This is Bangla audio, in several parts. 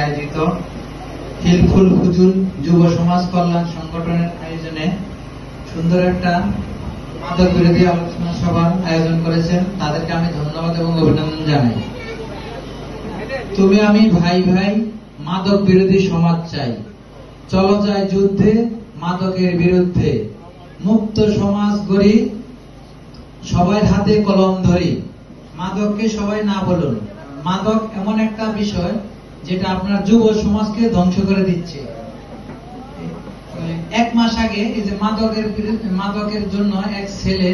আয়োজিত হিলফুল ফুজুল যুব সমাজ কল্যাণ সংগঠনের আয়োজনে সুন্দর একটা মাদক বিরোধী আলোচনা সভার আয়োজন করেছেন। তাদেরকে আমি ধন্যবাদ এবং অভিনন্দন জানাই। তুমি আমি ভাই ভাই, মাদক বিরোধী সমাজ চাই, চলো যায় যুদ্ধে মাদকের বিরুদ্ধে, মুক্ত সমাজ গড়ি সবাই হাতে কলম ধরি। মাদককে সবাই না বলুন। মাদক এমন একটা বিষয় যেটা আপনার যুব সমাজকে ধ্বংস করে দিচ্ছে। এক মাস আগে এই যে মাদকের জন্য এক ছেলে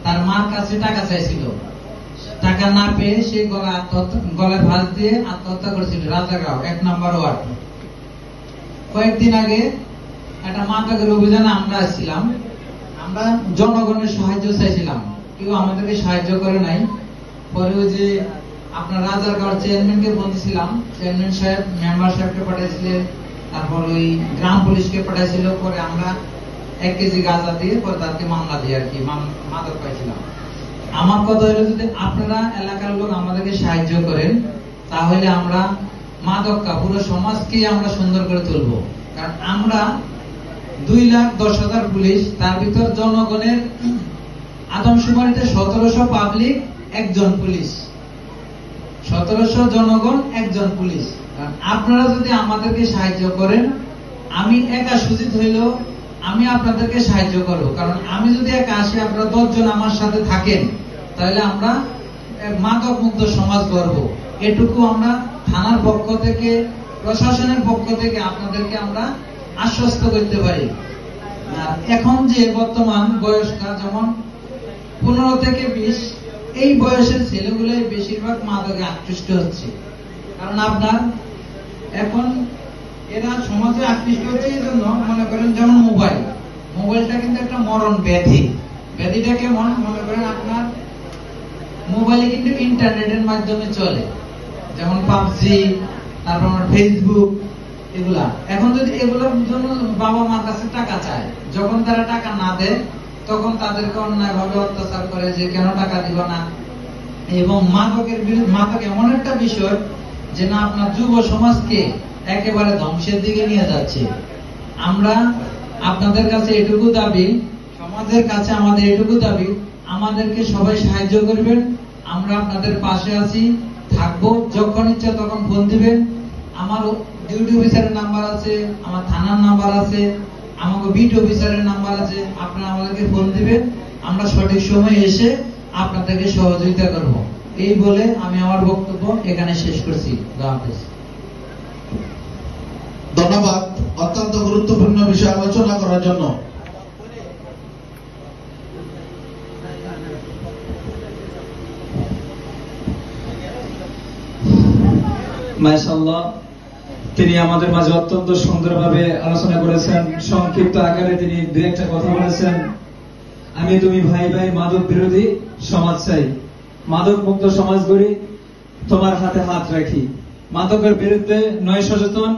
তার মার কাছে টাকা চাইছিল, টাকা না পেয়ে সে গলায় ফাঁস দিয়ে আত্মহত্যা করেছিল রাজাগাঁও 1 নম্বর ওয়ার্ড। কয়েকদিন আগে একটা মাদকের অভিযানে আমরা আসছিলাম, আমরা জনগণের সাহায্য চাইছিলাম, কেউ আমাদেরকে সাহায্য করে নাই। পরে ওই যে আপনার রাজারগাঁওর চেয়ারম্যানকে বলছিলাম, চেয়ারম্যান সাহেব মেম্বার সাহেবকে পাঠাইছিলেন, তারপর ওই গ্রাম পুলিশকে পাঠাইছিল। পরে আমরা 1 কেজি গাঁজা দিয়ে পরে তাকে মামলা দিয়ে আর কি মাদক পাইছিলাম। আমার কথা হলো, যদি আপনারা এলাকার লোক আমাদেরকে সাহায্য করেন তাহলে আমরা মাদকটা পুরো সমাজকে আমরা সুন্দর করে তুলবো। কারণ আমরা 2,10,000 পুলিশ, তার ভিতর জনগণের আদমশুমারিতে 1700 পাবলিক, 1 জন পুলিশ, 1700 জনগণ, 1 জন পুলিশ। আপনারা যদি আমাদেরকে সাহায্য করেন, আমি একা সুজিত হইলেও আমি আপনাদেরকে সাহায্য করবো। কারণ আমি যদি একা আসি, আপনারা 10 জন আমার সাথে থাকেন, তাহলে আমরা মাদক মুক্ত সমাজ গড়ব। এটুকু আমরা থানার পক্ষ থেকে, প্রশাসনের পক্ষ থেকে আপনাদেরকে আমরা আশ্বস্ত করতে পারি। এখন যে বর্তমান বয়সটা যেমন 15 থেকে 20, এই বয়সের ছেলেগুলোই বেশিরভাগ মাদকে আকৃষ্ট হচ্ছে। কারণ আপনার এখন এরা সমাজে আকৃষ্ট হচ্ছে এই জন্য, মনে করেন যেমন মোবাইলটা কিন্তু একটা মরণ ব্যাধি। ব্যাধিটা কেমন? মনে করেন আপনার মোবাইলে কিন্তু ইন্টারনেটের মাধ্যমে চলে, যেমন পাবজি, তারপর আমার ফেসবুক, এগুলা। এখন যদি এগুলোর জন্য বাবা মার কাছে টাকা চায়, যখন তারা টাকা না দেয় তখন তাদেরকে অন্যায় ভাবে অত্যাচার করে যে কেন টাকা দিব না। এবং মাদকের বিরুদ্ধে, মাদক এমন একটা বিষয় যে না আপনার যুব সমাজকে একেবারে ধ্বংসের দিকে নিয়ে যাচ্ছে। আমরা আপনাদের কাছে এটুকু দাবি, সমাজের কাছে আমাদের এটুকু দাবি, আমাদেরকে সবাই সাহায্য করবেন। আমরা আপনাদের পাশে আছি, থাকবো। যখন ইচ্ছা তখন ফোন দিবেন। আমার ডিউটি অফিসারের নাম্বার আছে, আমার থানার নাম্বার আছে, আমাকে বিট অফিসারের নাম্বার আছে। আপনারা আমাদেরকে ফোন দিবেন, আমরা সঠিক সময়ে এসে আপনাদেরকে সহযোগিতা করব। এই বলে আমি আমার বক্তব্য এখানে শেষ করছি। ধন্যবাদ অত্যন্ত গুরুত্বপূর্ণ বিষয় আলোচনা করার জন্য। মাশাআল্লাহ, তিনি আমাদের মাঝে অত্যন্ত সুন্দরভাবে আলোচনা করেছেন। সংক্ষিপ্ত আকারে তিনি 2-1টা কথা বলেছেন। আমি তুমি ভাই ভাই, মাদক বিরোধী সমাজ চাই, মাদক মুক্ত সমাজ গড়ি, তোমার হাতে হাত রাখি। মাদকের বিরুদ্ধে নয় সচেতন,